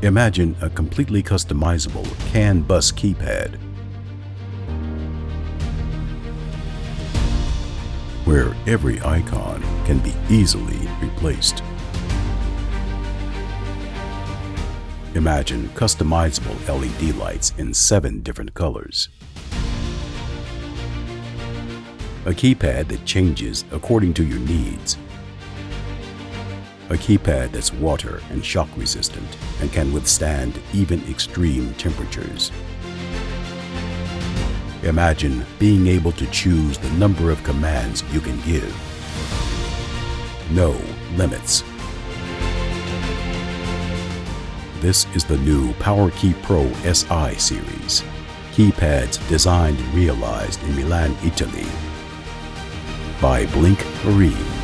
Imagine a completely customizable CAN bus keypad, where every icon can be easily replaced. Imagine customizable LED lights in 7 different colors. A keypad that changes according to your needs. A keypad that's water and shock resistant and can withstand even extreme temperatures. Imagine being able to choose the number of commands you can give. No limits. This is the new PowerKey Pro SI series. Keypads designed and realized in Milan, Italy by Blink Marine.